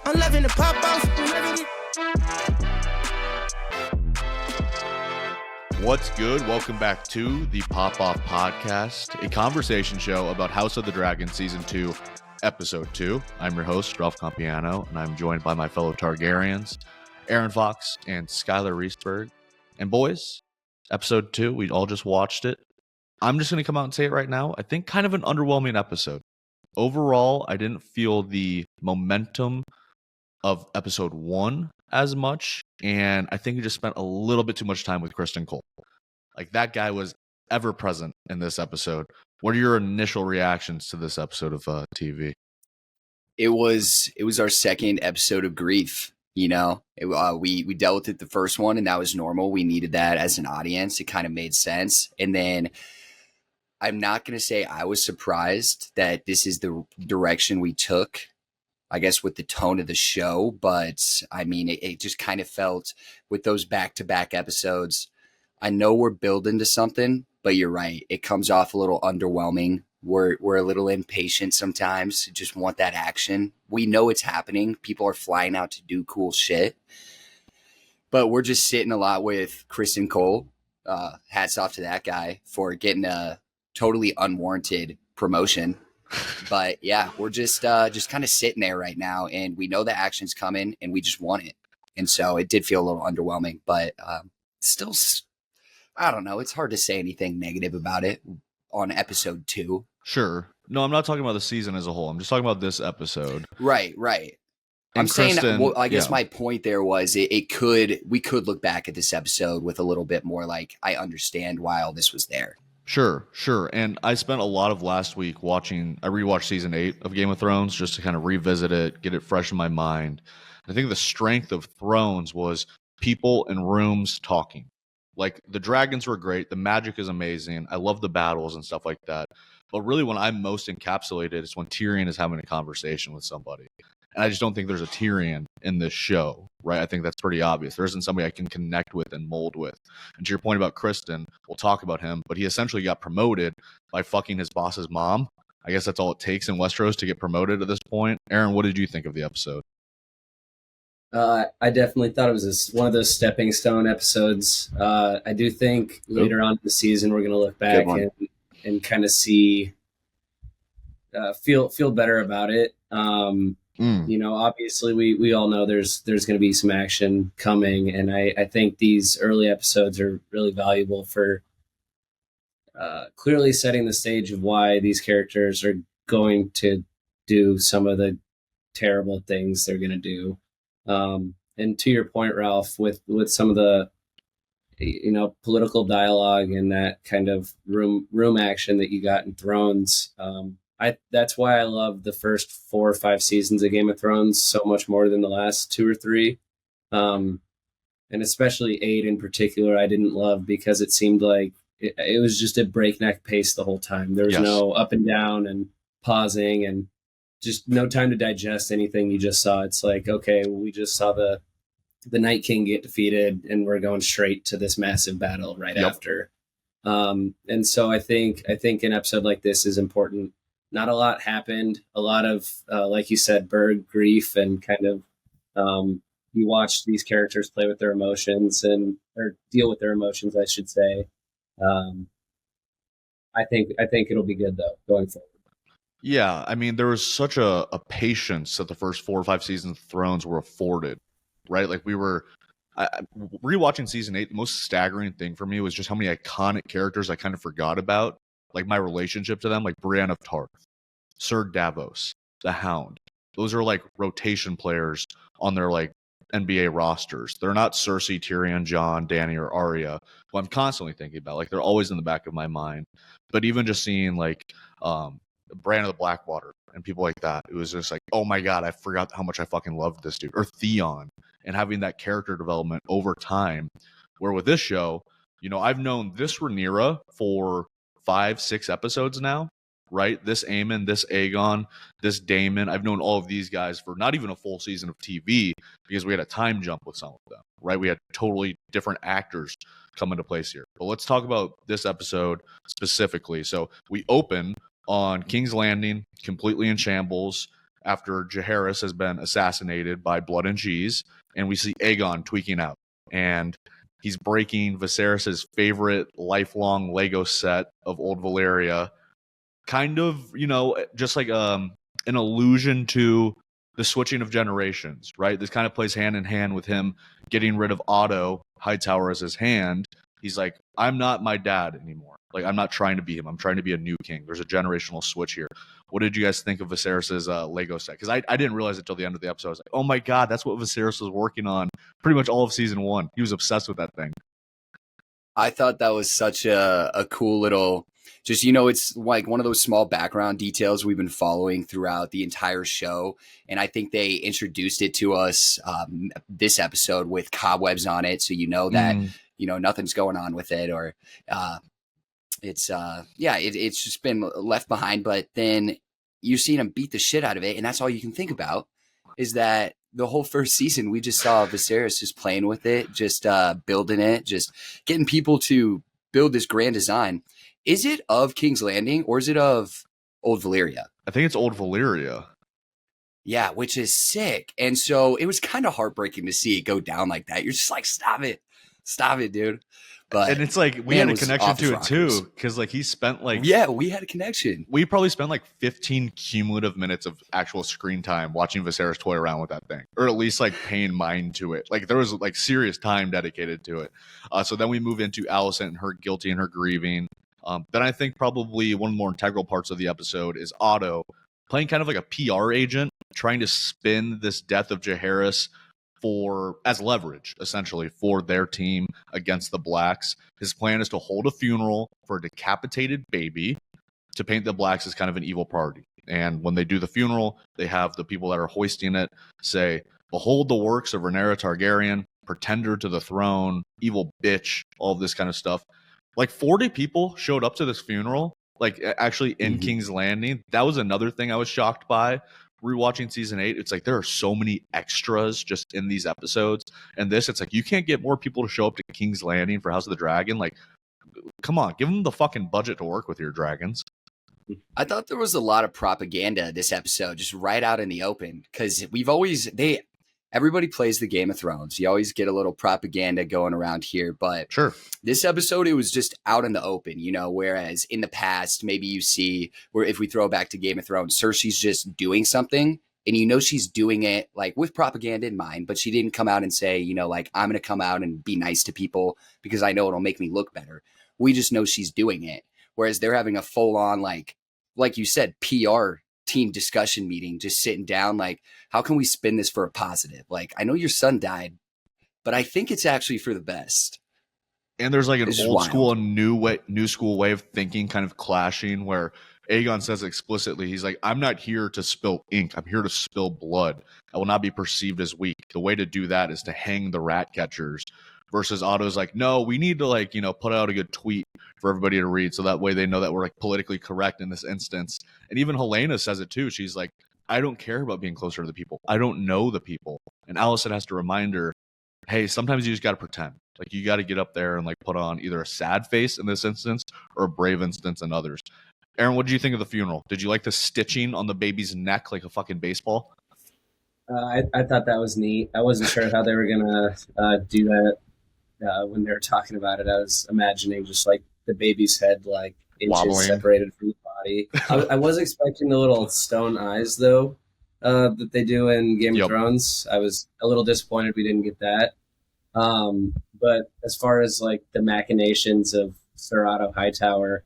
I'm loving the pop off. What's good? Welcome back to the Pop Off Podcast, a conversation show about House of the Dragon Season 2, Episode 2. I'm your host, Ralph Compiano, and I'm joined by my fellow Targaryens, Ehren Fox and Skyler Riesberg. And boys, Episode 2, we all just watched it. I'm just going to come out and say it right now. I think kind of an underwhelming episode. Overall, I didn't feel the momentum of Episode 1 as much, and I think we just spent a little bit too much time with Criston Cole. Like, that guy was ever present in this episode. What are your initial reactions to this episode of TV? It was our second episode of grief. You know, we dealt with it the first one, and that was normal. We needed that as an audience. It kind of made sense. And then I'm not going to say I was surprised that this is the direction we took, I guess, with the tone of the show. But I mean, it just kind of felt with those back-to-back episodes. I know we're building to something, but you're right. It comes off a little underwhelming. We're a little impatient sometimes. Just want that action. We know it's happening. People are flying out to do cool shit. But we're just sitting a lot with Criston Cole. Hats off to that guy for getting a totally unwarranted promotion. But yeah, we're just kind of sitting there right now, and we know the action's coming, and we just want it. And so it did feel a little underwhelming, but still, I don't know. It's hard to say anything negative about it on episode 2. Sure. No, I'm not talking about the season as a whole. I'm just talking about this episode. Right. I'm saying, well, I guess my point there was we could look back at this episode with a little bit more like, I understand why all this was there. Sure. And I spent a lot of last week I rewatched season 8 of Game of Thrones just to kind of revisit it, get it fresh in my mind. I think the strength of Thrones was people in rooms talking. Like, the dragons were great. The magic is amazing. I love the battles and stuff like that. But really, when I'm most encapsulated is when Tyrion is having a conversation with somebody. And I just don't think there's a Tyrion in this show, right? I think that's pretty obvious. There isn't somebody I can connect with and mold with. And to your point about Criston, we'll talk about him, but he essentially got promoted by fucking his boss's mom. I guess that's all it takes in Westeros to get promoted at this point. Ehren, what did you think of the episode? I definitely thought it was one of those stepping stone episodes. I do think later on in the season we're going to look back and kind of see, feel better about it. You know, obviously we all know there's going to be some action coming, and I think these early episodes are really valuable for clearly setting the stage of why these characters are going to do some of the terrible things they're going to do. And to your point, Ralph, with some of the, you know, political dialogue and that kind of room action that you got in Thrones, that's why I love the first 4 or 5 seasons of Game of Thrones so much more than the last 2 or 3. And especially 8 in particular, I didn't love because it seemed like it was just a breakneck pace the whole time. There was no up and down and pausing and just no time to digest anything you just saw. It's like, okay, we just saw the Night King get defeated and we're going straight to this massive battle right after. And so I think an episode like this is important. Not a lot happened. A lot of, like you said, grief, and kind of you watch these characters play with their emotions or deal with their emotions, I should say. I think it'll be good though going forward. Yeah, I mean, there was such a patience that the first 4 or 5 seasons of Thrones were afforded, right? Like, rewatching season 8, the most staggering thing for me was just how many iconic characters I kind of forgot about, like my relationship to them, like Brienne of Tarth, Ser Davos, the Hound. Those are like rotation players on their like NBA rosters. They're not Cersei, Tyrion, Jon, Dany, or Arya, who I'm constantly thinking about. Like, they're always in the back of my mind. But even just seeing like Bran of the Blackwater and people like that, it was just like, oh my god, I forgot how much I fucking loved this dude. Or Theon, and having that character development over time, where with this show, you know, I've known this Rhaenyra for 5-6 episodes now, right? This Aemon, this Aegon, this Daemon, I've known all of these guys for not even a full season of TV, because we had a time jump with some of them, right? We had totally different actors come into place here. But let's talk about this episode specifically. So we open on King's Landing, completely in shambles. after Jaehaerys has been assassinated by Blood and Cheese, and we see Aegon tweaking out, and he's breaking Viserys's favorite lifelong Lego set of old Valyria, kind of, just like an allusion to the switching of generations, right? This kind of plays hand in hand with him getting rid of Otto Hightower as his hand. He's like, I'm not my dad anymore. Like, I'm not trying to be him. I'm trying to be a new king. There's a generational switch here. What did you guys think of Viserys's Lego set? Because I didn't realize it until the end of the episode. I was like, oh my God, that's what Viserys was working on pretty much all of season 1. He was obsessed with that thing. I thought that was such a cool little, just, it's like one of those small background details we've been following throughout the entire show. And I think they introduced it to us this episode with cobwebs on it. So that, nothing's going on with it, or it's just been left behind. But then you've seen him beat the shit out of it. And that's all you can think about, is that the whole first season, we just saw Viserys just playing with it, just building it, just getting people to build this grand design. Is it of King's Landing, or is it of Old Valyria? I think it's Old Valyria. Yeah, which is sick. And so it was kind of heartbreaking to see it go down like that. You're just like, stop it, dude. But and it's like we had a connection to it too, because like he spent we had a connection. We probably spent like 15 cumulative minutes of actual screen time watching Viserys toy around with that thing, or at least like paying mind to it. Like there was like serious time dedicated to it. So then we move into Alicent and her guilty and her grieving. Then I think probably one of the more integral parts of the episode is Otto playing kind of like a PR agent, trying to spin this death of Jaehaerys as leverage, essentially, for their team against the Blacks. His plan is to hold a funeral for a decapitated baby to paint the Blacks as kind of an evil party. And when they do the funeral, they have the people that are hoisting it say, "Behold the works of Rhaenyra Targaryen, pretender to the throne, evil bitch," all of this kind of stuff. Like 40 people showed up to this funeral, like actually in King's Landing. That was another thing I was shocked by. Rewatching season 8, it's like there are so many extras just in these episodes, and it's like you can't get more people to show up to King's Landing for House of the Dragon. Like, come on, give them the fucking budget to work with your dragons. I thought there was a lot of propaganda this episode, just right out in the open, because everybody plays the Game of Thrones. You always get a little propaganda going around here, but sure, this episode, it was just out in the open, whereas in the past, maybe you see where, if we throw back to Game of Thrones, Cersei's just doing something and she's doing it like with propaganda in mind, but she didn't come out and say, like, I'm going to come out and be nice to people because I know it'll make me look better. We just know she's doing it. Whereas they're having a full on, like you said, PR team discussion meeting, just sitting down, like, how can we spin this for a positive? Like, I know your son died, but I think it's actually for the best. And there's like an old school and new school way of thinking kind of clashing, where Aegon says explicitly, he's like, I'm not here to spill ink. I'm here to spill blood. I will not be perceived as weak. The way to do that is to hang the rat catchers. Versus Otto's like, no, we need to put out a good tweet for everybody to read, so that way they know that we're like politically correct in this instance. And even Helena says it too. She's like, I don't care about being closer to the people. I don't know the people. And Alicent has to remind her, hey, sometimes you just got to pretend. Like, you got to get up there and like put on either a sad face in this instance or a brave instance in others. Ehren, what did you think of the funeral? Did you like the stitching on the baby's neck like a fucking baseball? I thought that was neat. I wasn't sure how they were gonna do that. When they were talking about it, I was imagining just like the baby's head, like inches wobbling, separated from the body. I was expecting the little stone eyes, though, that they do in Game of Thrones. I was a little disappointed we didn't get that. But as far as like the machinations of Sir Otto Hightower,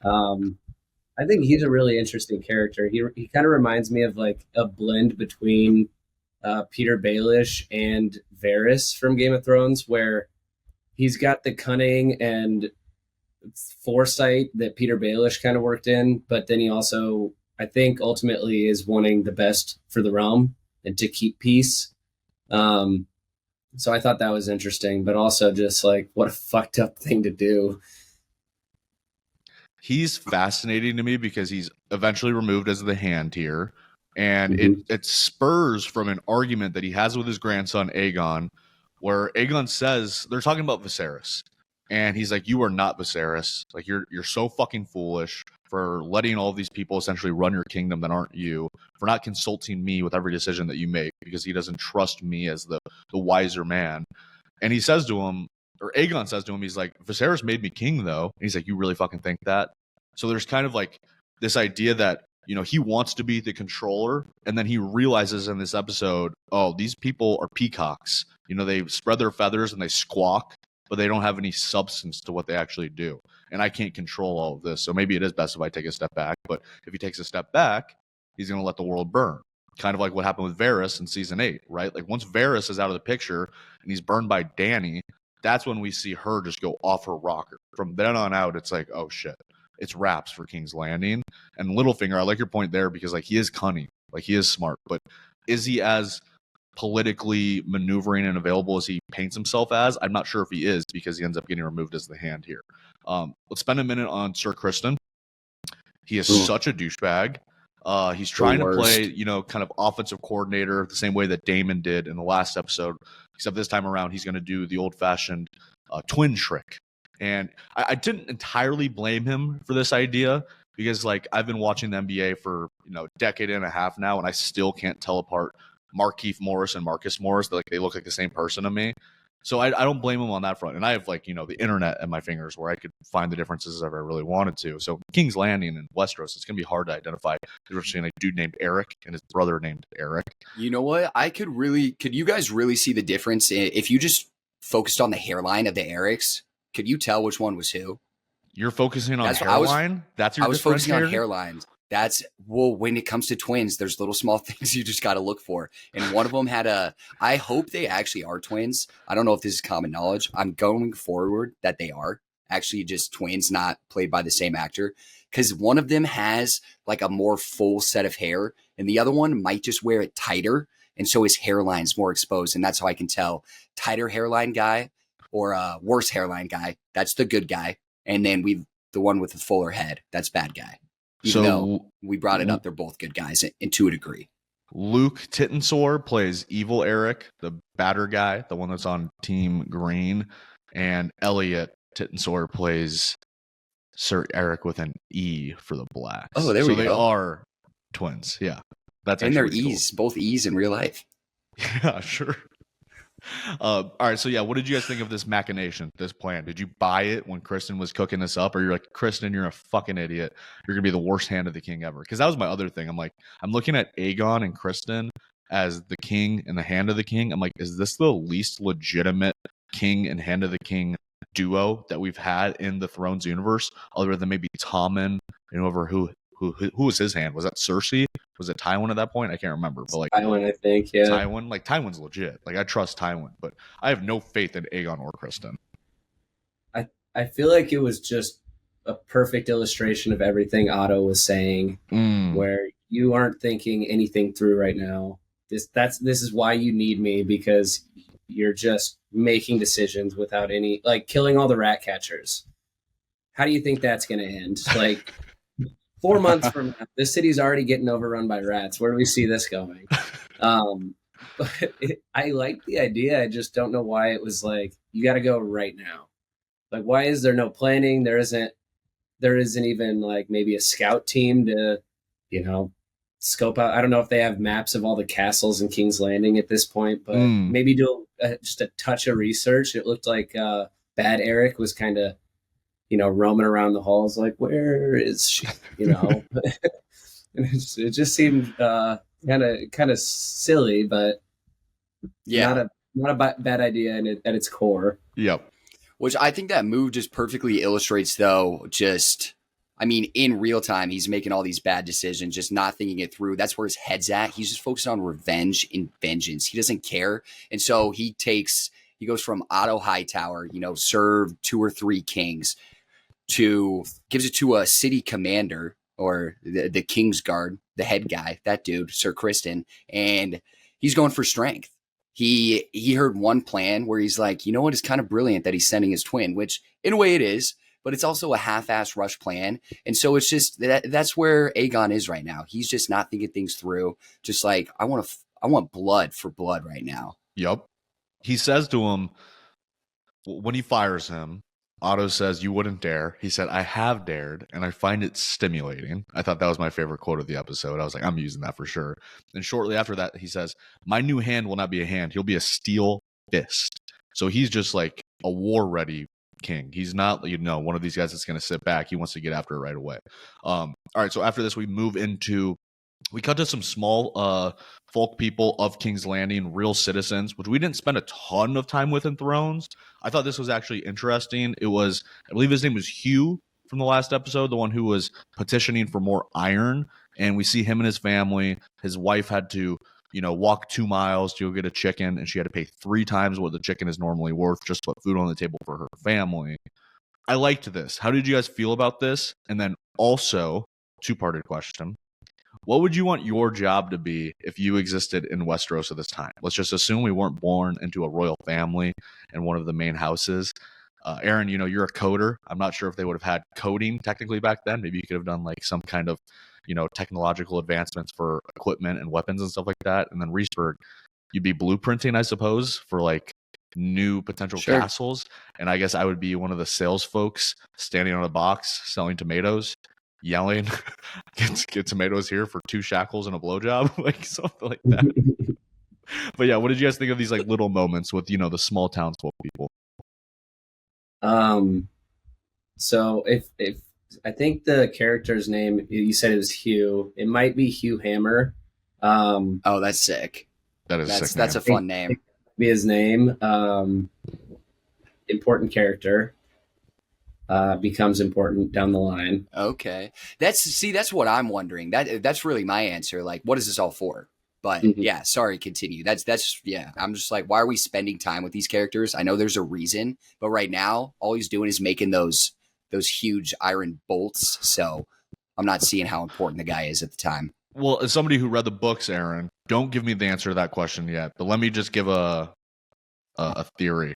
I think he's a really interesting character. He kind of reminds me of like a blend between Peter Baelish and Varys from Game of Thrones, where he's got the cunning and foresight that Peter Baelish kind of worked in, but then he also, I think, ultimately is wanting the best for the realm and to keep peace. So I thought that was interesting, but also just like, what a fucked up thing to do. He's fascinating to me because he's eventually removed as the hand here, and it spurs from an argument that he has with his grandson Aegon, where Aegon says, they're talking about Viserys, and he's like, you are not Viserys. Like, you're so fucking foolish. for letting all these people essentially run your kingdom that aren't you, for not consulting me with every decision that you make, because he doesn't trust me as the wiser man. And he says to him, or Aegon says to him, he's like, Viserys made me king, though. And he's like, you really fucking think that? So there's kind of like this idea that, you know, he wants to be the controller, and then he realizes in this episode, oh, these people are peacocks. You know, they spread their feathers and they squawk, but they don't have any substance to what they actually do. And I can't control all of this. So maybe it is best if I take a step back. But if he takes a step back, he's going to let the world burn. Kind of like what happened with Varys in season 8, right? Like once Varys is out of the picture and he's burned by Dany, that's when we see her just go off her rocker. From then on out, it's like, oh shit, it's wraps for King's Landing. And Littlefinger, I like your point there, because like he is cunning, like he is smart, but is he as politically maneuvering and available as he paints himself as? I'm not sure if he is, because he ends up getting removed as the hand here. Let's spend a minute on Sir Criston. He is such a douchebag. He's trying to play, you know, kind of offensive coordinator the same way that Daemon did in the last episode, except this time around he's going to do the old-fashioned twin trick. And I didn't entirely blame him for this idea, because like I've been watching the NBA for, you know, a decade and a half now, and I still can't tell apart Markieff Morris and Marcus Morris. Like they look like the same person to me. So I don't blame him on that front. And I have, like, you know, the internet at my fingers where I could find the differences if I really wanted to. So King's Landing and Westeros, it's going to be hard to identify the difference between a dude named Arryk and his brother named Erryk. You know what? Could you guys really see the difference if you just focused on the hairline of the Erryks? Could you tell which one was who? You're focusing on hairline? I was focusing on hairlines. When it comes to twins, there's little small things you just got to look for. And one of them had I hope they actually are twins. I don't know if this is common knowledge. I'm going forward that they are actually just twins, not played by the same actor. Because one of them has like a more full set of hair, and the other one might just wear it tighter. And so his hairline's more exposed. And that's how I can tell tighter hairline guy or worse hairline guy. That's the good guy. And then the one with the fuller head. That's bad guy. Even though we brought it up, they're both good guys, and to a degree. Luke Tittensor plays evil Erryk, the badder guy, the one that's on Team Green, and Elliot Tittensor plays Sir Erryk with an E for the blacks. Oh, there we go. So they are twins, yeah. And they're E's, cool. Both E's in real life. Yeah, sure. All right, so yeah, what did you guys think of this machination, this plan? Did you buy it when Criston was cooking this up, or you're like, Criston, you're a fucking idiot. You're gonna be the worst hand of the king ever? Because that was my other thing. I'm like, I'm looking at Aegon and Criston as the king and the hand of the king. I'm like, is this the least legitimate king and hand of the king duo that we've had in the Thrones universe, other than maybe Tommen and who was his hand? Was that Cersei? Was it Tywin at that point? I can't remember. But like Tywin, I think, yeah. Tywin's legit. Like I trust Tywin, but I have no faith in Aegon or Criston. I feel like it was just a perfect illustration of everything Otto was saying, where you aren't thinking anything through right now. This is why you need me, because you're just making decisions without any, like killing all the rat catchers. How do you think that's going to end? Like 4 months from now, this city's already getting overrun by rats. Where do we see this going? But I like the idea. I just don't know why it was like, you got to go right now. Like, why is there no planning? There isn't even like maybe a scout team to, you know, scope out. I don't know if they have maps of all the castles in King's Landing at this point, but maybe do just a touch of research. It looked like Bad Erryk was kind of, you know, roaming around the halls like, where is she? You know, and it just seemed kind of silly, but yeah, not a bad idea at its core. Yep. Which I think that move just perfectly illustrates, though, in real time, he's making all these bad decisions, just not thinking it through. That's where his head's at. He's just focused on revenge and vengeance. He doesn't care. And so he goes from Otto Hightower, you know, served 2 or 3 kings, gives it to a city commander or the King's Guard, the head guy, that dude, Sir Criston, and he's going for strength. He heard one plan where he's like, you know what, it's kind of brilliant that he's sending his twin, which in a way it is, but it's also a half-ass rush plan. And so it's just that's where Aegon is right now. He's just not thinking things through. Just like, I want blood for blood right now. Yep. He says to him, when he fires him, Otto says, "You wouldn't dare." He said, "I have dared, and I find it stimulating." I thought that was my favorite quote of the episode. I was like, I'm using that for sure. And shortly after that, he says, "My new hand will not be a hand. He'll be a steel fist." So he's just like a war-ready king. He's not, one of these guys that's going to sit back. He wants to get after it right away. All right, so after this, we cut to some small folk people of King's Landing, real citizens, which we didn't spend a ton of time with in Thrones. I thought this was actually interesting. I believe his name was Hugh from the last episode, the one who was petitioning for more iron. And we see him and his family. His wife had to, walk 2 miles to go get a chicken, and she had to pay 3 times what the chicken is normally worth just to put food on the table for her family. I liked this. How did you guys feel about this? And then also, two-parted question. What would you want your job to be if you existed in Westeros at this time? Let's just assume we weren't born into a royal family in one of the main houses. Ehren, you're a coder. I'm not sure if they would have had coding technically back then. Maybe you could have done like some kind of, technological advancements for equipment and weapons and stuff like that. And then Riesberg, you'd be blueprinting, I suppose, for like new potential castles. And I guess I would be one of the sales folks standing on a box selling tomatoes, yelling, get tomatoes here for 2 shackles and a blowjob, like something like that. But yeah, what did you guys think of these like little moments with the small townsfolk people? So if I think the character's name, you said it was Hugh, it might be Hugh Hammer. Oh, that's sick. That's a fun name. Be his name. Important character. Becomes important down the line. Okay. That's what I'm wondering. That's really my answer. Like, what is this all for? But yeah, sorry, continue. That's yeah. I'm just like, why are we spending time with these characters? I know there's a reason, but right now, all he's doing is making those huge iron bolts. So I'm not seeing how important the guy is at the time. Well, as somebody who read the books, Ehren, don't give me the answer to that question yet. But let me just give a theory.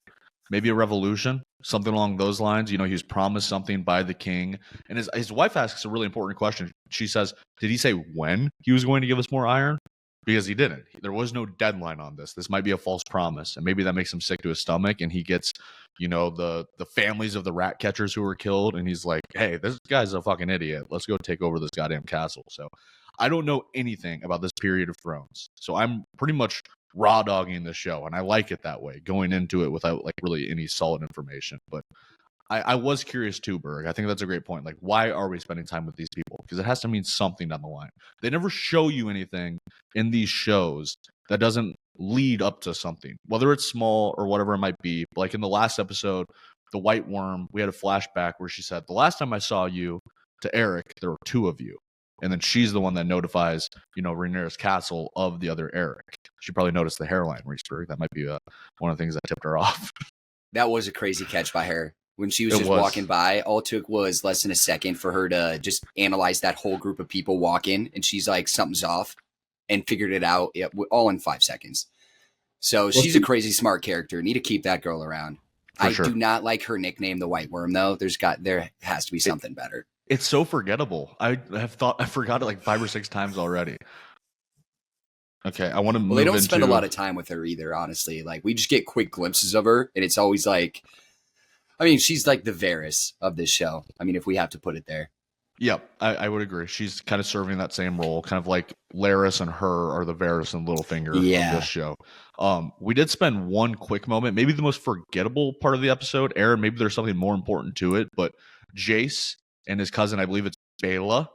Maybe a revolution, something along those lines. He was promised something by the king. And his wife asks a really important question. She says, did he say when he was going to give us more iron? Because he didn't. There was no deadline on this. This might be a false promise. And maybe that makes him sick to his stomach. And he gets, the families of the rat catchers who were killed. And he's like, hey, this guy's a fucking idiot. Let's go take over this goddamn castle. So I don't know anything about this period of Thrones. So I'm pretty much raw dogging the show, and I like it that way, going into it without like really any solid information. But I was curious too, Berg. I think that's a great point. Like, why are we spending time with these people? Because it has to mean something down the line. They never show you anything in these shows that doesn't lead up to something, whether it's small or whatever it might be. Like in the last episode, the White Worm, we had a flashback where she said, the last time I saw you to Erryk, there were 2 of you. And then she's the one that notifies, Rhaenyra's castle of the other Erryk. She probably noticed the hairline, Riesberg. That might be one of the things that tipped her off. That was a crazy catch by her. When she was walking by, all it took was less than a second for her to just analyze that whole group of people walking. And she's like, something's off, and figured it out all in 5 seconds. So she's a crazy smart character. Need to keep that girl around. I do not like her nickname, the White Worm, though. There has to be something better. It's so forgettable. I forgot it like 5 or 6 times already. Okay, I want to move. Well, they don't spend a lot of time with her either, honestly. Like, we just get quick glimpses of her, and it's always like, she's like the Varys of this show. If we have to put it there. Yep, I would agree. She's kind of serving that same role, kind of like Larys and her are the Varys and Littlefinger of this show. We did spend one quick moment, maybe the most forgettable part of the episode. Ehren, maybe there's something more important to it, but Jace and his cousin, I believe it's Baela.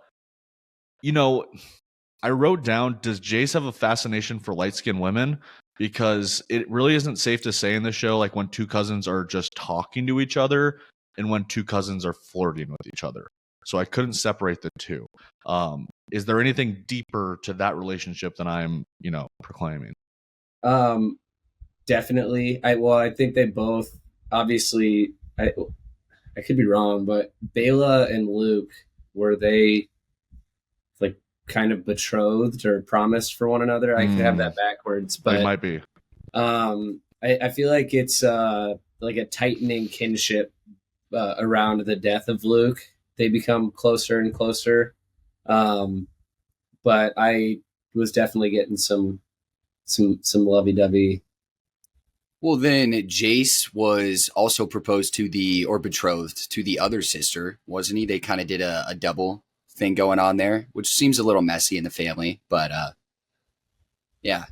I wrote down, does Jace have a fascination for light-skinned women? Because it really isn't safe to say in the show, like when 2 cousins are just talking to each other and when 2 cousins are flirting with each other. So I couldn't separate the 2. Is there anything deeper to that relationship than I'm, proclaiming? Definitely. I think they both, obviously, I could be wrong, but Baela and Luke, were they like kind of betrothed or promised for one another? I could have that backwards, but it might be. I feel like it's like a tightening kinship around the death of Luke. They become closer and closer. But I was definitely getting some lovey-dovey. Well, then Jace was also proposed to or betrothed to the other sister, wasn't he? They kind of did a double thing going on there, which seems a little messy in the family, but yeah.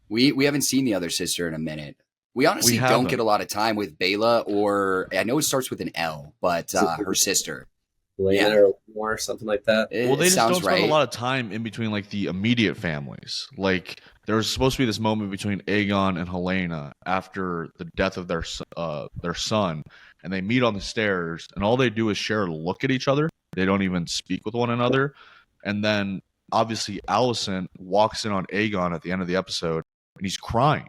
We haven't seen the other sister in a minute. We honestly don't get a lot of time with Bela, or I know it starts with an L, but her sister. Lena or something like that. Well, they just don't spend a lot of time in between like the immediate families. Like there's supposed to be this moment between Aegon and Helena after the death of their son, and they meet on the stairs, and all they do is share a look at each other. They don't even speak with one another. And then obviously Alicent walks in on Aegon at the end of the episode, and he's crying.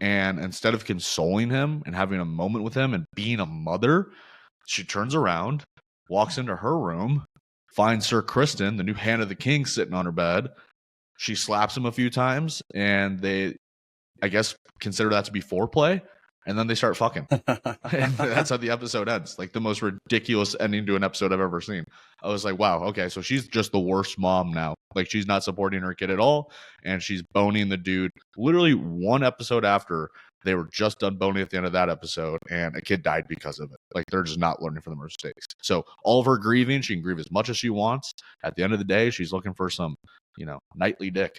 And instead of consoling him and having a moment with him and being a mother, she turns around, walks into her room, finds Sir Criston, the new Hand of the King, sitting on her bed. She slaps him a few times, and they, I guess, consider that to be foreplay. And then they start fucking. And that's how the episode ends. Like the most ridiculous ending to an episode I've ever seen. I was like, wow, okay, so she's just the worst mom now. Like she's not supporting her kid at all. And she's boning the dude literally one episode after they were just done boning at the end of that episode. And a kid died because of it. Like they're just not learning from their mistakes. So all of her grieving, she can grieve as much as she wants. At the end of the day, she's looking for some, knightly dick.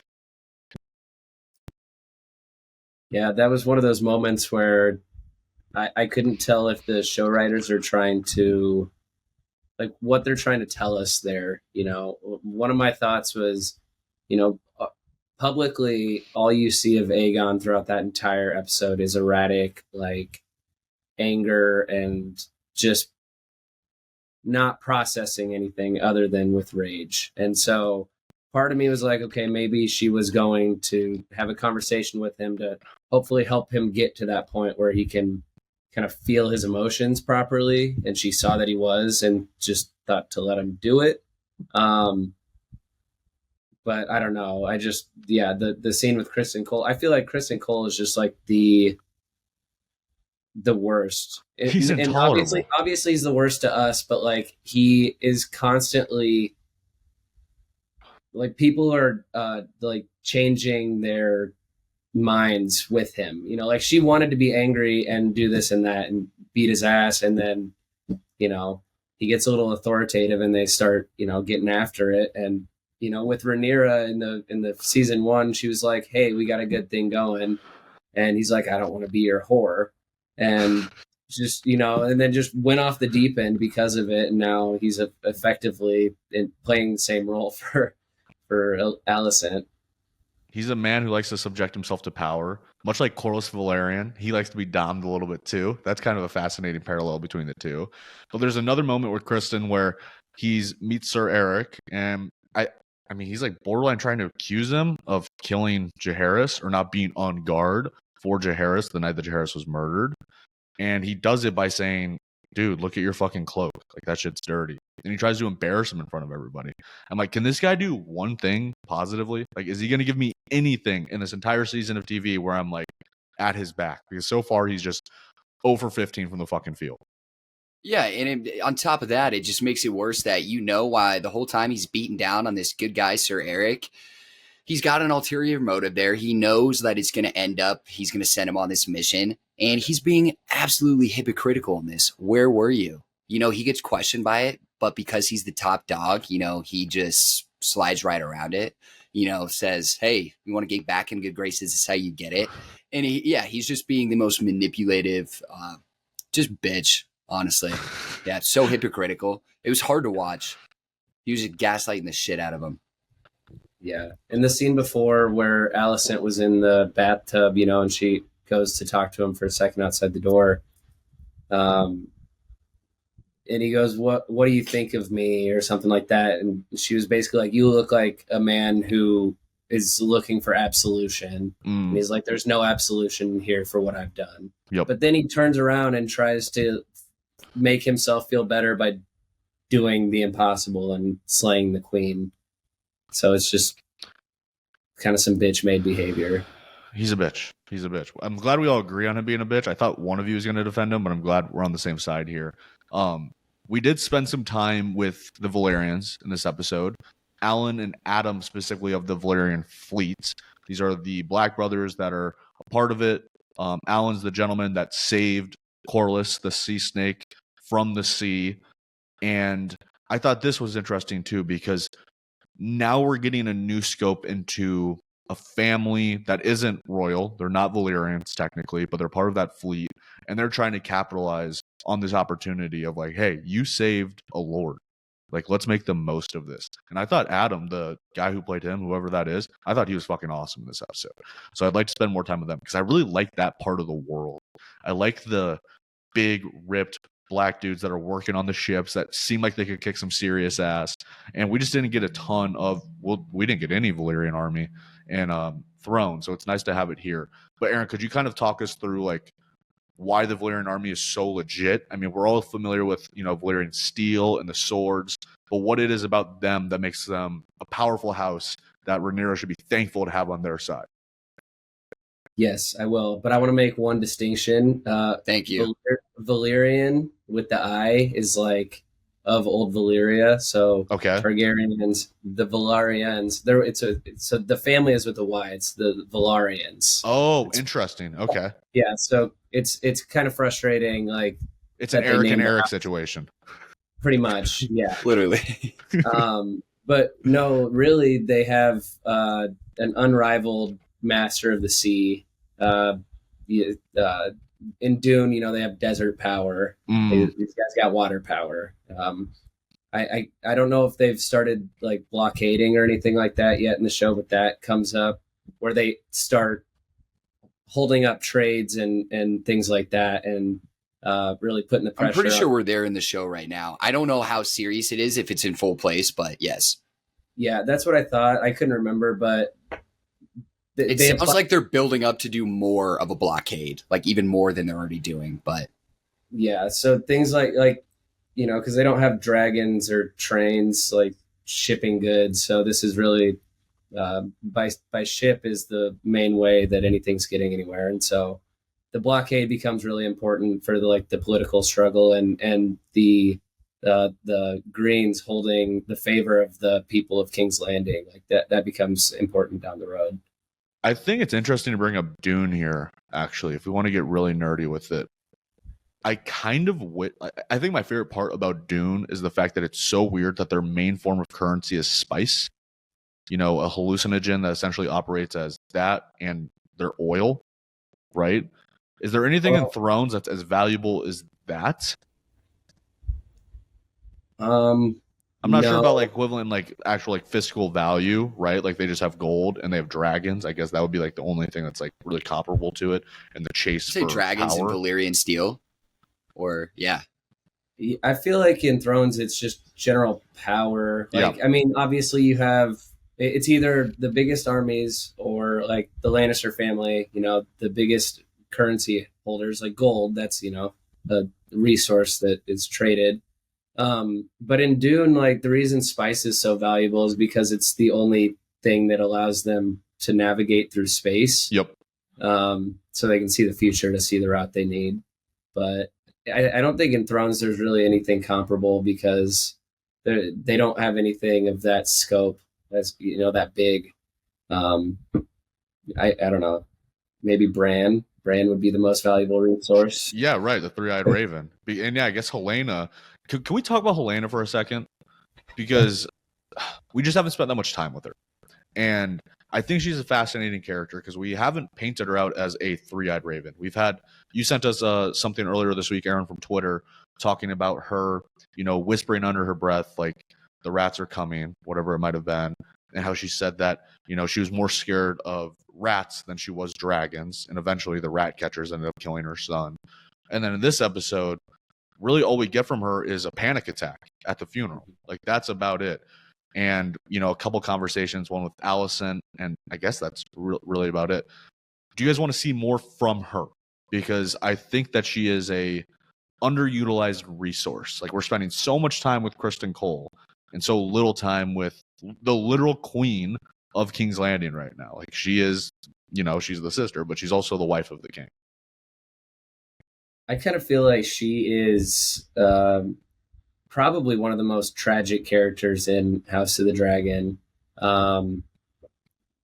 Yeah, that was one of those moments where I couldn't tell if the show writers are trying to, like, what they're trying to tell us there. One of my thoughts was, publicly, all you see of Aegon throughout that entire episode is erratic, like, anger and just not processing anything other than with rage. And so part of me was like, okay, maybe she was going to have a conversation with him to hopefully help him get to that point where he can kind of feel his emotions properly. And she saw that he was and just thought to let him do it. But I don't know. The scene with Criston Cole, I feel like Criston Cole is just like the worst. He's intolerable. And obviously he's the worst to us, but like he is constantly, like, people are like changing their minds with him. Like she wanted to be angry and do this and that and beat his ass, and then he gets a little authoritative and they start getting after it. And with Rhaenyra in the season 1, she was like, hey, we got a good thing going, and he's like, I don't want to be your whore, and just and then just went off the deep end because of it. And now he's effectively playing the same role for Alicent. He's a man who likes to subject himself to power, much like Corlys Velaryon. He likes to be domed a little bit too. That's kind of a fascinating parallel between the two. But there's another moment with Criston where meets Sir Erryk, and I mean, he's like borderline trying to accuse him of killing Jaehaerys or not being on guard for Jaehaerys the night that Jaehaerys was murdered. And he does it by saying, dude, look at your fucking cloak. Like, that shit's dirty. And he tries to embarrass him in front of everybody. I'm like, can this guy do one thing positively? Like, is he going to give me anything in this entire season of TV where I'm like at his back? Because so far he's just 0 for 15 from the fucking field. Yeah, and on top of that, it just makes it worse that why the whole time he's beaten down on this good guy, Sir Erryk. He's got an ulterior motive there. He knows that it's going to end up, he's going to send him on this mission, and he's being absolutely hypocritical in this. Where were you? He gets questioned by it, but because he's the top dog, he just slides right around it, says, hey, you want to get back in good graces, this is how you get it. And he's just being the most manipulative, just bitch, honestly. Yeah, so hypocritical. It was hard to watch. He was just gaslighting the shit out of him. Yeah. In the scene before where Alicent was in the bathtub, and she goes to talk to him for a second outside the door. And he goes, what do you think of me, or something like that? And she was basically like, you look like a man who is looking for absolution. And he's like, there's no absolution here for what I've done. Yep. But then he turns around and tries to make himself feel better by doing the impossible and slaying the queen. So it's just kind of some bitch made behavior. He's a bitch. I'm glad we all agree on him being a bitch. I thought one of you was going to defend him, but I'm glad we're on the same side here. We did spend some time with the Velaryons in this episode. Alan and Adam, specifically, of the Velaryon fleet. These are the Black brothers that are a part of it. Alan's the gentleman that saved Corlys, the sea snake, from the sea. And I thought this was interesting too, because now we're getting a new scope into a family that isn't royal. They're not Valyrians technically, but they're part of that fleet. And they're trying to capitalize on this opportunity of like, hey, you saved a lord. Like, let's make the most of this. And I thought Adam, the guy who played him, whoever that is, I thought he was fucking awesome in this episode. So I'd like to spend more time with them because I really like that part of the world. I like the big, ripped black dudes that are working on the ships that seem like they could kick some serious ass. And we just didn't get a ton of, well, we didn't get any Valyrian army and Throne. So it's nice to have it here. But Aaron, could you kind of talk us through like why the Valyrian army is so legit? I mean, we're all familiar with, Valyrian steel and the swords, but what it is about them that makes them a powerful house that Rhaenyra should be thankful to have on their side. Yes, I will. But I want to make one distinction. Thank you. Valyrian with the I is like of old Valyria. So okay. Targaryens, the Velaryons. So the family is with the Y. It's the Velaryons. Oh, interesting. Okay. Yeah. So it's kind of frustrating. Like it's an Arryk and Erryk situation. Pretty much. Yeah. Literally. But no, really, they have an unrivaled master of the sea. In Dune, they have desert power. These guys got water power. I don't know if they've started like blockading or anything like that yet in the show, but that comes up where they start holding up trades and things like that, and really putting the pressure. I'm pretty sure we're there in the show right now. I don't know how serious it is, if it's in full place, but yes. Yeah, that's what I thought. I couldn't remember, but it sounds like they're building up to do more of a blockade, like even more than they're already doing. But yeah, so things like because they don't have dragons or trains like shipping goods, so this is really by ship is the main way that anything's getting anywhere, and so the blockade becomes really important for the political struggle and the Greens holding the favor of the people of King's Landing, like that becomes important down the road. I think it's interesting to bring up Dune here, actually, if we want to get really nerdy with it. I think my favorite part about Dune is the fact that it's so weird that their main form of currency is spice. A hallucinogen that essentially operates as that and their oil, right? Is there anything in Thrones that's as valuable as that? I'm not sure about like equivalent, like actual like fiscal value, right? Like they just have gold and they have dragons. I guess that would be like the only thing that's like really comparable to it. And the chase for dragons power. And Valyrian steel, or yeah. I feel like in Thrones it's just general power. Like I mean, obviously you have it's either the biggest armies or like the Lannister family. The biggest currency holders like gold. That's a resource that is traded. But in Dune, like the reason spice is so valuable is because it's the only thing that allows them to navigate through space. Yep. So they can see the future to see the route they need. But I don't think in Thrones there's really anything comparable because they don't have anything of that scope that's that big. I don't know. Maybe Bran. Bran would be the most valuable resource. Yeah, right. The three-eyed raven. And yeah, I guess Helena. Can we talk about Helena for a second? Because we just haven't spent that much time with her. And I think she's a fascinating character because we haven't painted her out as a three-eyed raven. You sent us something earlier this week, Aaron, from Twitter, talking about her, whispering under her breath, like the rats are coming, whatever it might have been. And how she said that, she was more scared of rats than she was dragons. And eventually the rat catchers ended up killing her son. And then in this episode, really all we get from her is a panic attack at the funeral. Like that's about it. And, a couple conversations, one with Allison, and I guess that's really about it. Do you guys want to see more from her? Because I think that she is a underutilized resource. Like we're spending so much time with Kristen Cole and so little time with the literal queen of King's Landing right now. Like she is, she's the sister, but she's also the wife of the king. I kind of feel like she is probably one of the most tragic characters in House of the Dragon.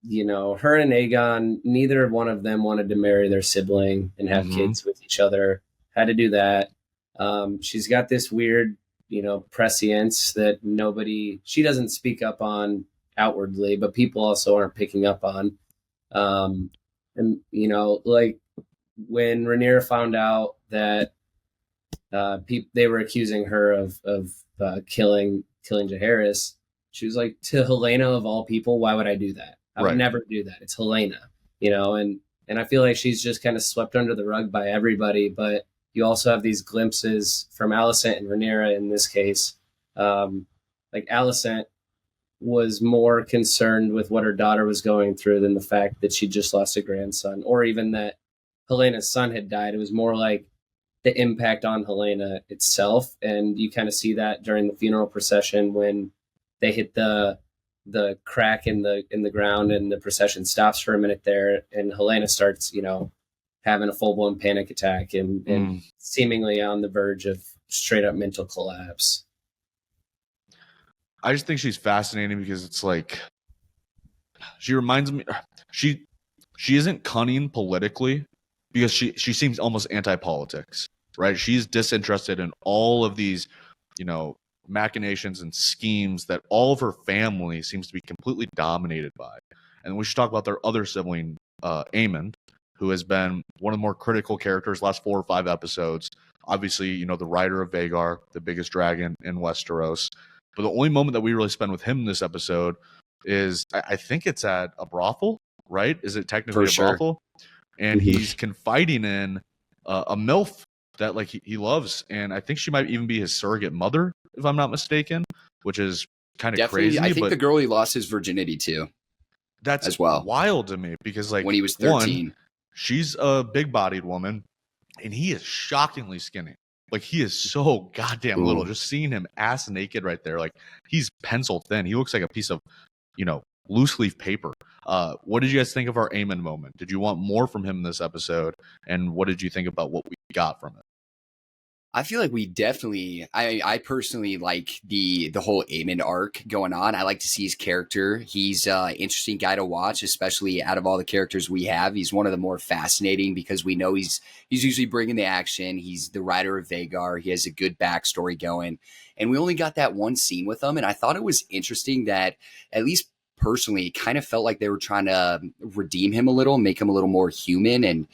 her and Aegon, neither one of them wanted to marry their sibling and have kids with each other. Had to do that. She's got this weird, prescience that she doesn't speak up on outwardly, but people also aren't picking up on. And, like when Rhaenyra found out that they were accusing her of killing Jaehaerys, she was like, to Helena of all people, why would I do that? I would never do that. It's Helena, and I feel like she's just kind of swept under the rug by everybody. But you also have these glimpses from Alicent and Rhaenyra in this case. Like Alicent was more concerned with what her daughter was going through than the fact that she just lost a grandson, or even that Helena's son had died. It was more like the impact on Helena itself. And you kind of see that during the funeral procession when they hit the crack in the ground and the procession stops for a minute there, and Helena starts, having a full-blown panic attack and seemingly on the verge of straight up mental collapse. I just think she's fascinating because it's like she reminds me she isn't cunning politically because she seems almost anti-politics, right? She's disinterested in all of these, machinations and schemes that all of her family seems to be completely dominated by. And we should talk about their other sibling, Aemon, who has been one of the more critical characters last 4 or 5 episodes. Obviously, the rider of Vhagar, the biggest dragon in Westeros. But the only moment that we really spend with him in this episode is, I think it's at a brothel, right? Is it technically a brothel? And he's confiding in a MILF that like he loves, and I think she might even be his surrogate mother, if I'm not mistaken, which is kind of crazy. I think the girl he lost his virginity to. That's as well wild to me because like when he was 13, she's a big-bodied woman, and he is shockingly skinny. Like he is so goddamn little. Just seeing him ass naked right there, like he's pencil thin. He looks like a piece of, loose leaf paper. What did you guys think of our Aemon moment? Did you want more from him in this episode? And what did you think about what we got from it? I feel like we definitely, I personally like the whole Aemon arc going on. I like to see his character. He's an interesting guy to watch, especially out of all the characters we have. He's one of the more fascinating because we know he's usually bringing the action. He's the rider of Vhagar. He has a good backstory going. And we only got that one scene with him. And I thought it was interesting that, at least personally, it kind of felt like they were trying to redeem him a little, make him a little more human. And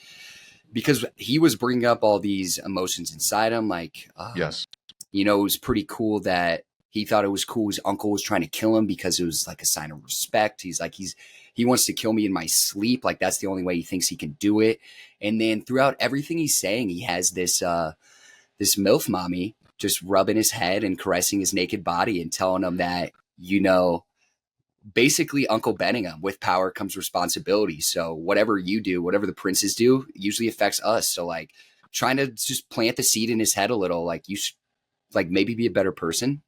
because he was bringing up all these emotions inside him, like, yes, it was pretty cool that he thought it was cool his uncle was trying to kill him because it was like a sign of respect. He's like, he wants to kill me in my sleep. Like that's the only way he thinks he can do it. And then throughout everything he's saying, he has this MILF mommy just rubbing his head and caressing his naked body and telling him that, basically Uncle Benningham, with power comes responsibility. So whatever you do, whatever the princes do, usually affects us. So like trying to just plant the seed in his head a little, like you should like maybe be a better person.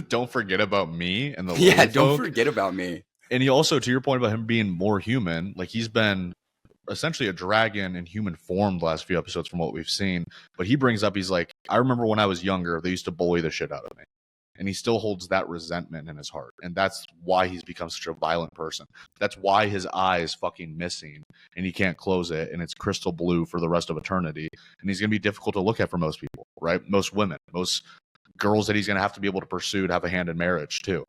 Don't forget about me and the don't forget about me. And he also, to your point about him being more human, like he's been essentially a dragon in human form the last few episodes from what we've seen. But he brings up, he's like, I remember when I was younger, they used to bully the shit out of me. And he still holds that resentment in his heart. And that's why he's become such a violent person. That's why his eye is fucking missing and he can't close it. And it's crystal blue for the rest of eternity. And he's going to be difficult to look at for most people, right? Most women, most girls that he's going to have to be able to pursue to have a hand in marriage too.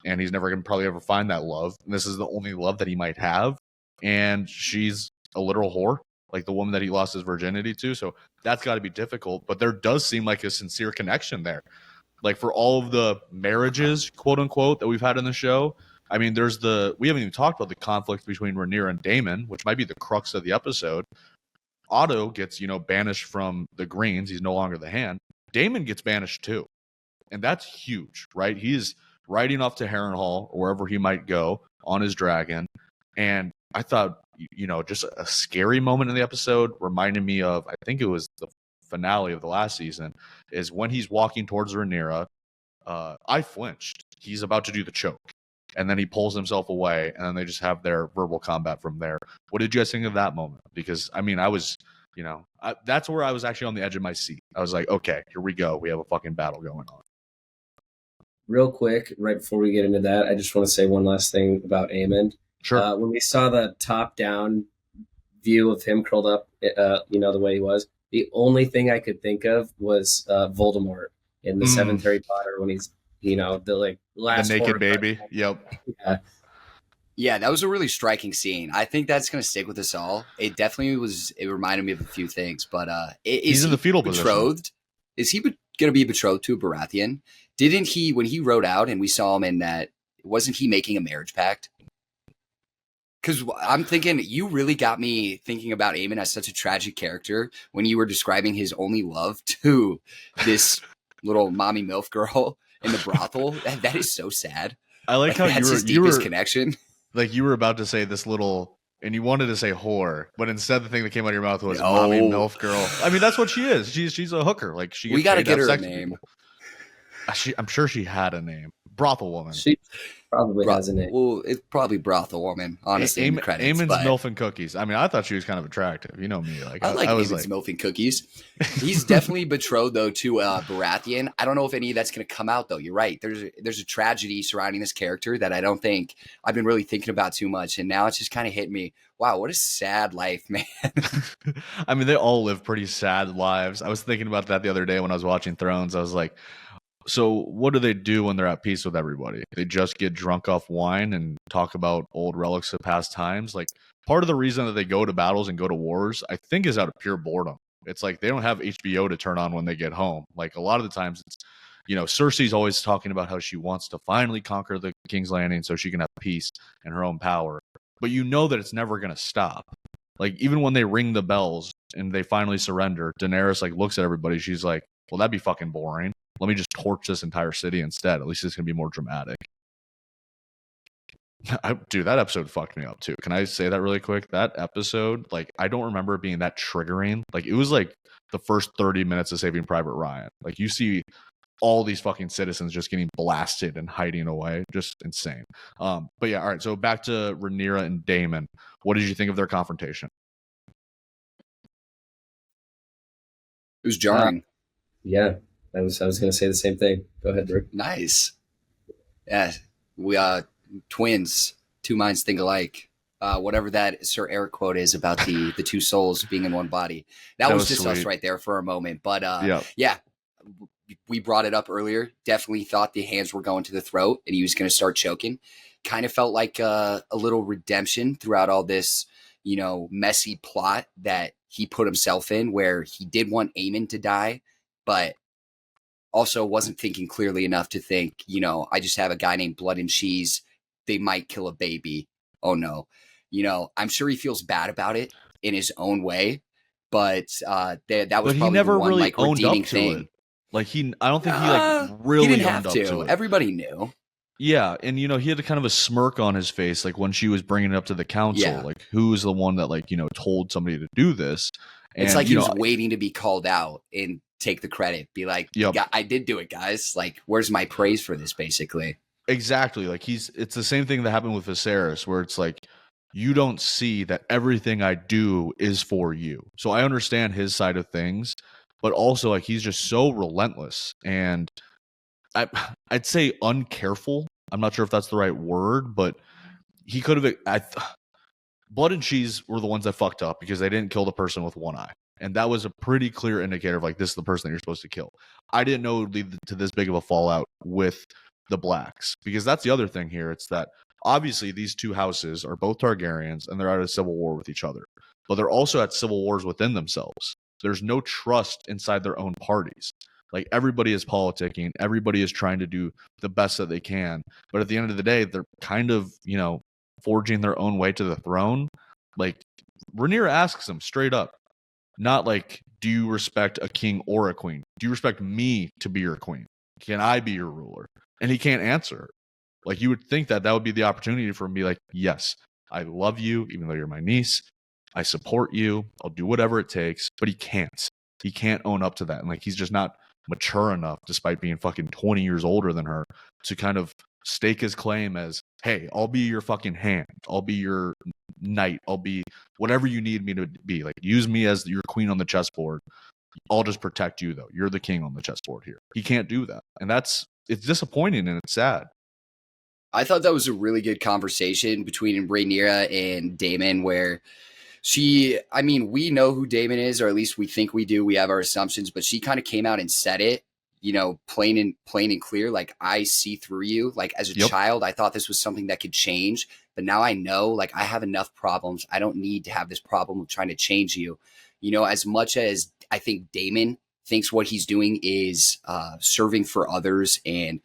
And he's never going to probably ever find that love. And this is the only love that he might have. And she's a literal whore, like the woman that he lost his virginity to. So that's got to be difficult. But there does seem like a sincere connection there. Like for all of the marriages, quote unquote, that we've had in the show, I mean, we haven't even talked about the conflict between Rhaenyra and Daemon, which might be the crux of the episode. Otto gets, banished from the Greens. He's no longer the Hand. Daemon gets banished too. And that's huge, right? He's riding off to Harrenhal or wherever he might go on his dragon. And I thought, just a scary moment in the episode reminded me of, I think it was the finale of the last season, is when he's walking towards Rhaenyra. I flinched. He's about to do the choke, and then he pulls himself away, and then they just have their verbal combat from there. What did you guys think of that moment? Because I mean, I was, that's where I was actually on the edge of my seat. I was like, okay, here we go. We have a fucking battle going on. real quick, right before we get into that, I just want to say one last thing about Aemon. Sure. When we saw the top-down view of him curled up, the way he was, the only thing I could think of was Voldemort in the seventh Harry Potter when he's, the like last the naked horror baby. Yep. Yeah. Yeah, that was a really striking scene. I think that's going to stick with us all. It definitely was. It reminded me of a few things, but He's in the fetal betrothed? Is he going to be betrothed to a Baratheon? Didn't he, when he rode out and we saw him in that, wasn't he making a marriage pact? Because I'm thinking, you really got me thinking about Aemon as such a tragic character when you were describing his only love to this little mommy MILF girl in the brothel. That is so sad. I like how that's his you were deepest connection. Like you were about to say this little, and you wanted to say whore, but instead the thing that came out of your mouth was mommy MILF girl. I mean, that's what she is. She's a hooker. Like we got to get her a name. I'm sure she had a name. Brothel woman. She probably has a name. Well, it's probably brothel woman. Honestly, Aemon's MILF and cookies. I mean, I thought she was kind of attractive. You know me. Like I like Aemon's MILF and cookies. He's definitely betrothed though to Baratheon. I don't know if any of that's going to come out though. You're right. There's a tragedy surrounding this character that I don't think I've been really thinking about too much, and now it's just kind of hit me. Wow, what a sad life, man. I mean, they all live pretty sad lives. I was thinking about that the other day when I was watching Thrones. I was like, so what do they do when they're at peace with everybody? They just get drunk off wine and talk about old relics of past times. Like part of the reason that they go to battles and go to wars, I think, is out of pure boredom. It's like they don't have HBO to turn on when they get home. Like a lot of the times it's, Cersei's always talking about how she wants to finally conquer the King's Landing so she can have peace and her own power. But you know that it's never going to stop. Like even when they ring the bells and they finally surrender, Daenerys like looks at everybody. She's like, well, that'd be fucking boring. Let me just torch this entire city instead. At least it's going to be more dramatic. Dude, that episode fucked me up too. Can I say that really quick? That episode, like, I don't remember it being that triggering. Like, it was like the first 30 minutes of Saving Private Ryan. Like, you see all these fucking citizens just getting blasted and hiding away. Just insane. But yeah, all right. So back to Rhaenyra and Daemon. What did you think of their confrontation? It was jarring. Yeah. I was going to say the same thing. Go ahead, Drew. Nice. Yeah, we twins, two minds think alike. Whatever that Sir Eric quote is about the two souls being in one body. That was just sweet. Us right there for a moment. But yeah, we brought it up earlier. Definitely thought the hands were going to the throat and he was going to start choking. Kind of felt like a little redemption throughout all this, messy plot that he put himself in, where he did want Aemon to die, but also wasn't thinking clearly enough to think, I just have a guy named Blood and Cheese. They might kill a baby. Oh no. I'm sure he feels bad about it in his own way, but that was probably never the one, really like, owned redeeming up to thing. it. Like I don't think he really he didn't owned have up to. to it. Everybody knew. Yeah, and he had a kind of a smirk on his face, like when she was bringing it up to the council, Yeah. like who was the one that told somebody to do this? And, it's like he was waiting to be called out and take the credit, be like, Yep. I did do it, guys. Like, where's my praise for this, basically? Exactly. Like it's the same thing that happened with Viserys, where it's like, you don't see that everything I do is for you. So I understand his side of things, but also like he's just so relentless and I'd say uncareful. I'm not sure if that's the right word, but he could have. Blood and Cheese were the ones that fucked up because they didn't kill the person with one eye. And that was a pretty clear indicator of like, this is the person that you're supposed to kill. I didn't know it would lead to this big of a fallout with the Blacks, because that's the other thing here. It's that obviously these two houses are both Targaryens and they're at a civil war with each other, but they're also at civil wars within themselves. There's no trust inside their own parties. Like everybody is politicking, everybody is trying to do the best that they can. But at the end of the day, they're kind of, forging their own way to the throne. Like Rhaenyra asks them straight up, not like, do you respect a king or a queen? Do you respect me to be your queen? Can I be your ruler? And he can't answer. Like you would think that would be the opportunity for him to be like, yes, I love you, even though you're my niece. I support you. I'll do whatever it takes. But he can't. He can't own up to that. And like he's just not mature enough, despite being fucking 20 years older than her, to kind of stake his claim as, hey, I'll be your fucking hand. I'll be your knight. I'll be whatever you need me to be. Like, use me as your queen on the chessboard. I'll just protect you, though. You're the king on the chessboard here. He can't do that. And that's it's disappointing and it's sad. I thought that was a really good conversation between Rhaenyra and Daemon, where we know who Daemon is, or at least we think we do. We have our assumptions, but she kind of came out and said it, plain and clear. Like, I see through you. Like, as a child, I thought this was something that could change, but now I know, like, I have enough problems. I don't need to have this problem of trying to change you. As much as I think Daemon thinks what he's doing is serving for others and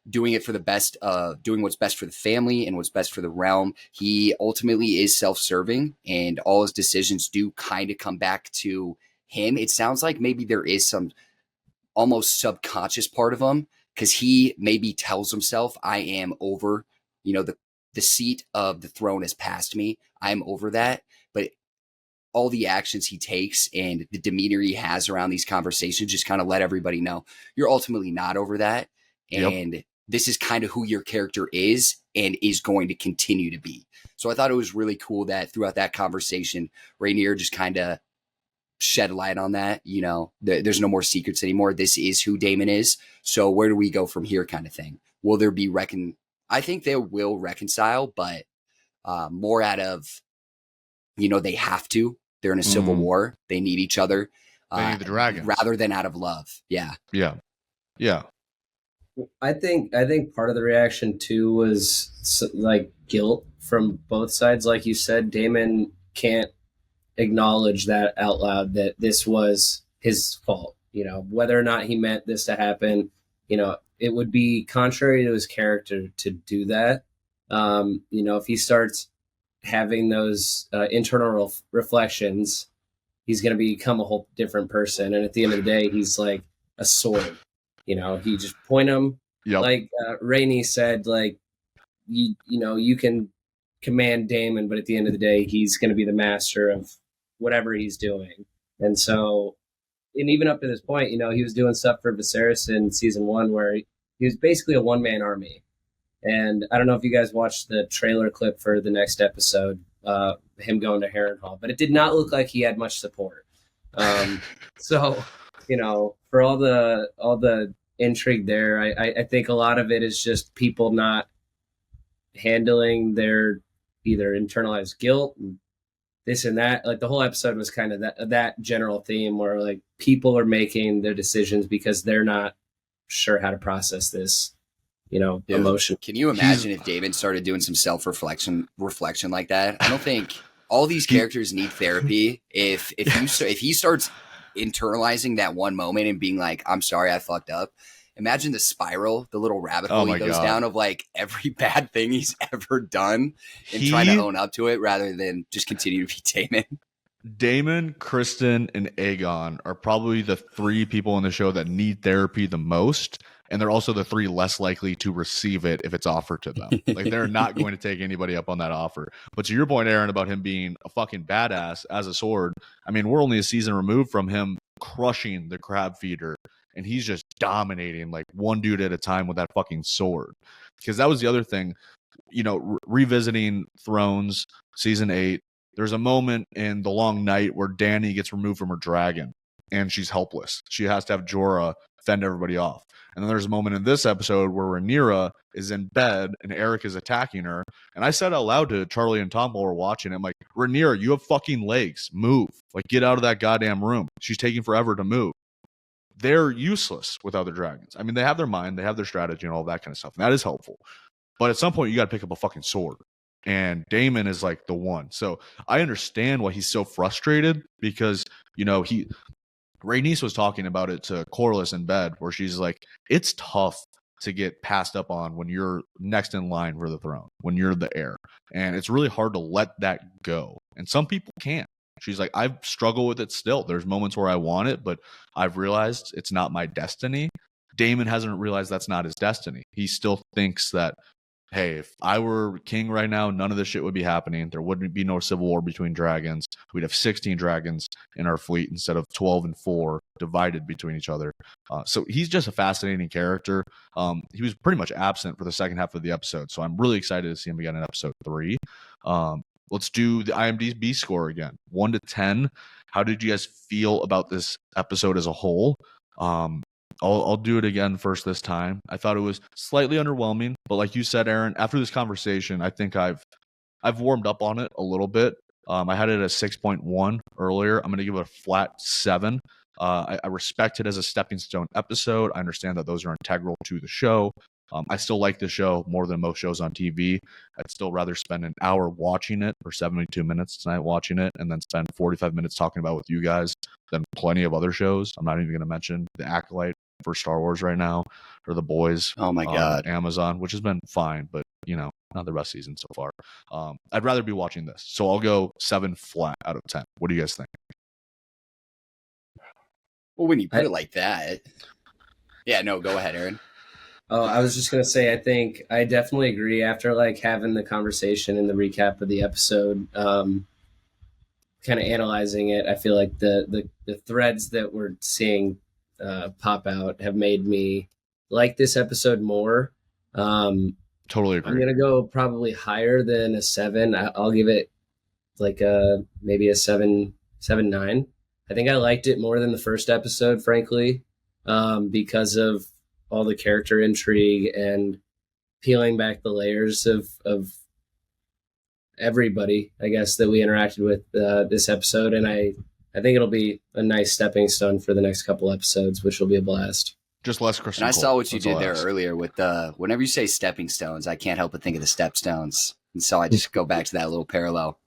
doing it for the best, doing what's best for the family and what's best for the realm. He ultimately is self-serving, and all his decisions do kind of come back to him. It sounds like maybe there is some almost subconscious part of him, because he maybe tells himself, I am over, the seat of the throne has passed me. I'm over that. But all the actions he takes and the demeanor he has around these conversations just kind of let everybody know you're ultimately not over that. And this is kind of who your character is and is going to continue to be. So I thought it was really cool that throughout that conversation, Rhaenyra just kind of shed light on that. There's no more secrets anymore. This is who Daemon is. So where do we go from here, kind of thing? Will there be I think they will reconcile, but more out of, they have to. They're in a civil war. They need each other. They need the dragons. Rather than out of love. Yeah. I think part of the reaction too was like guilt from both sides. Like you said, Daemon can't acknowledge that out loud, that this was his fault. Whether or not he meant this to happen, it would be contrary to his character to do that. If he starts having those internal reflections, he's going to become a whole different person. And at the end of the day, he's like a sword. He just point him, like Rainey said, like, you can command Daemon, but at the end of the day, he's going to be the master of whatever he's doing. And so, and even up to this point, he was doing stuff for Viserys in season 1 where he was basically a one-man army. And I don't know if you guys watched the trailer clip for the next episode, him going to Harrenhal, but it did not look like he had much support. So, for all the intrigue there, I think a lot of it is just people not handling their either internalized guilt and this and that. Like, the whole episode was kind of that general theme where, like, people are making their decisions because they're not sure how to process this, emotion. Can you imagine if Daemon started doing some reflection like that? I don't think all these characters need therapy. If he starts internalizing that one moment and being like, I'm sorry, I fucked up. Imagine the spiral, the little rabbit hole he goes down of, like, every bad thing he's ever done and trying to own up to it rather than just continue to be Daemon. Daemon, Kristen, and Aegon are probably the 3 people in the show that need therapy the most, and they're also the 3 less likely to receive it if it's offered to them. Like, they're not going to take anybody up on that offer. But to your point, Aaron, about him being a fucking badass as a sword, I mean, we're only a season removed from him crushing the crab feeder, and he's just dominating, like, one dude at a time with that fucking sword. Because that was the other thing, revisiting Thrones season 8, there's a moment in The Long Night where Dany gets removed from her dragon and she's helpless. She has to have Jorah fend everybody off. And then there's a moment in this episode where Rhaenyra is in bed and Erryk is attacking her. And I said out loud to Charlie and Tom while we're watching, I'm like, Rhaenyra, you have fucking legs. Move. Like, get out of that goddamn room. She's taking forever to move. They're useless with other dragons. I mean, they have their mind, they have their strategy and all that kind of stuff. And that is helpful. But at some point, you got to pick up a fucking sword. And Daemon is like the one. So I understand why he's so frustrated, because, Rhaenys was talking about it to Corlys in bed, where she's like, it's tough to get passed up on when you're next in line for the throne, when you're the heir. And it's really hard to let that go. And some people can't. She's like, I struggle with it still. There's moments where I want it, but I've realized it's not my destiny. Daemon hasn't realized that's not his destiny. He still thinks that, hey, if I were king right now, none of this shit would be happening. There wouldn't be no civil war between dragons. We'd have 16 dragons in our fleet instead of 12 and 4 divided between each other. So he's just a fascinating character. He was pretty much absent for the second half of the episode, so I'm really excited to see him again in episode 3. Let's do the IMDb score again. 1 to 10. How did you guys feel about this episode as a whole? I'll do it again first this time. I thought it was slightly underwhelming, but like you said, Aaron, after this conversation, I think I've warmed up on it a little bit. I had it at 6.1 earlier. I'm going to give it a flat 7. I respect it as a stepping stone episode. I understand that those are integral to the show. I still like the show more than most shows on TV. I'd still rather spend an hour watching it or 72 minutes tonight watching it and then spend 45 minutes talking about it with you guys than plenty of other shows. I'm not even going to mention The Acolyte for Star Wars right now or The Boys. Oh my God. Amazon, which has been fine, but not the best season so far. I'd rather be watching this. So I'll go 7 flat out of 10. What do you guys think? Well, when you put it like that. Yeah, no, go ahead, Aaron. Oh, I was just going to say, I think I definitely agree after like having the conversation and the recap of the episode, kind of analyzing it. I feel like the threads that we're seeing pop out have made me like this episode more. Totally agree. I'm going to go probably higher than a 7. I'll give it like maybe a 7.9. I think I liked it more than the first episode, frankly, because of all the character intrigue and peeling back the layers of everybody, I guess, that we interacted with this episode. And I think it'll be a nice stepping stone for the next couple episodes, which will be a blast. Just less Kristen And I Cole. saw what you That's did all I there ask. earlier with whenever you say stepping stones, I can't help but think of the stepstones. And so I just go back to that little parallel.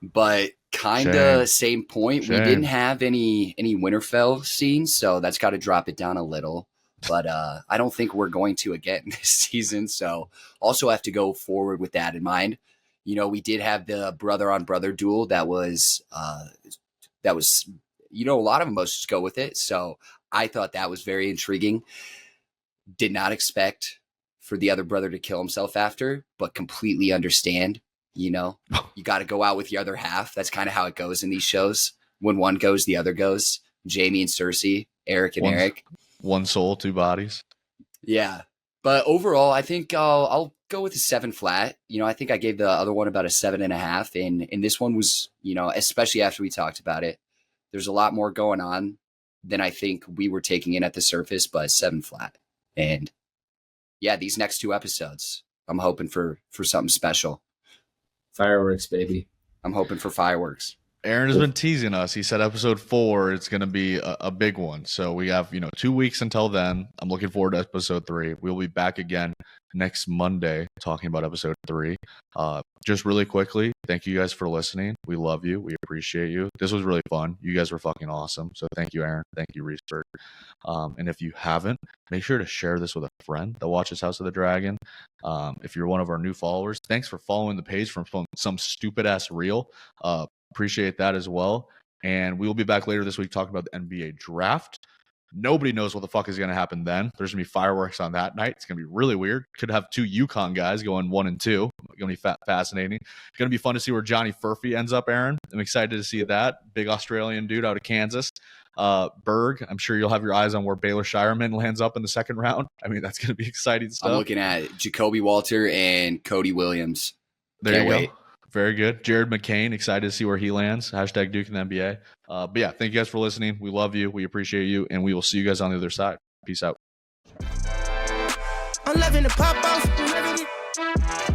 But kind Shame. of same point. We Shame. didn't have any Winterfell scenes, so that's got to drop it down a little. But I don't think we're going to again this season. So also have to go forward with that in mind. We did have the brother on brother duel that was a lot of emotions go with it. So I thought that was very intriguing. Did not expect for the other brother to kill himself after, but completely understand. You got to go out with the other half. That's kind of how it goes in these shows. When one goes, the other goes. Jaime and Cersei, Arryk and Erryk. One soul, 2 bodies. Yeah. But overall, I think I'll go with a 7 flat. I think I gave the other one about a 7.5. And this one was, especially after we talked about it, there's a lot more going on than I think we were taking in at the surface, but 7 flat. And yeah, these next 2 episodes, I'm hoping for something special. Fireworks, baby. I'm hoping for fireworks. Aaron has been teasing us. He said episode 4 it's going to be a big one. So we have 2 weeks until then. I'm looking forward to episode 3. We'll be back again next Monday talking about episode 3. Just really quickly, thank you guys for listening. We love you. We appreciate you. This was really fun. You guys were fucking awesome. So thank you, Aaron. Thank you, Riesberg. And if you haven't, make sure to share this with a friend that watches House of the Dragon. If you're one of our new followers, thanks for following the page from some stupid ass reel. Appreciate that as well. And we will be back later this week talking about the NBA draft. Nobody knows what the fuck is going to happen then. There's going to be fireworks on that night. It's going to be really weird. Could have 2 UConn guys going 1 and 2. Going to be fascinating. It's going to be fun to see where Johnny Furphy ends up, Aaron. I'm excited to see that. Big Australian dude out of Kansas. Berg, I'm sure you'll have your eyes on where Baylor Shireman lands up in the second round. I mean, that's going to be exciting stuff. I'm looking at Jacoby Walter and Cody Williams. There Can't you wait. go. Very good. Jared McCain, excited to see where he lands. Hashtag Duke in the NBA. But yeah, thank you guys for listening. We love you. We appreciate you. And we will see you guys on the other side. Peace out. I'm loving the pop off.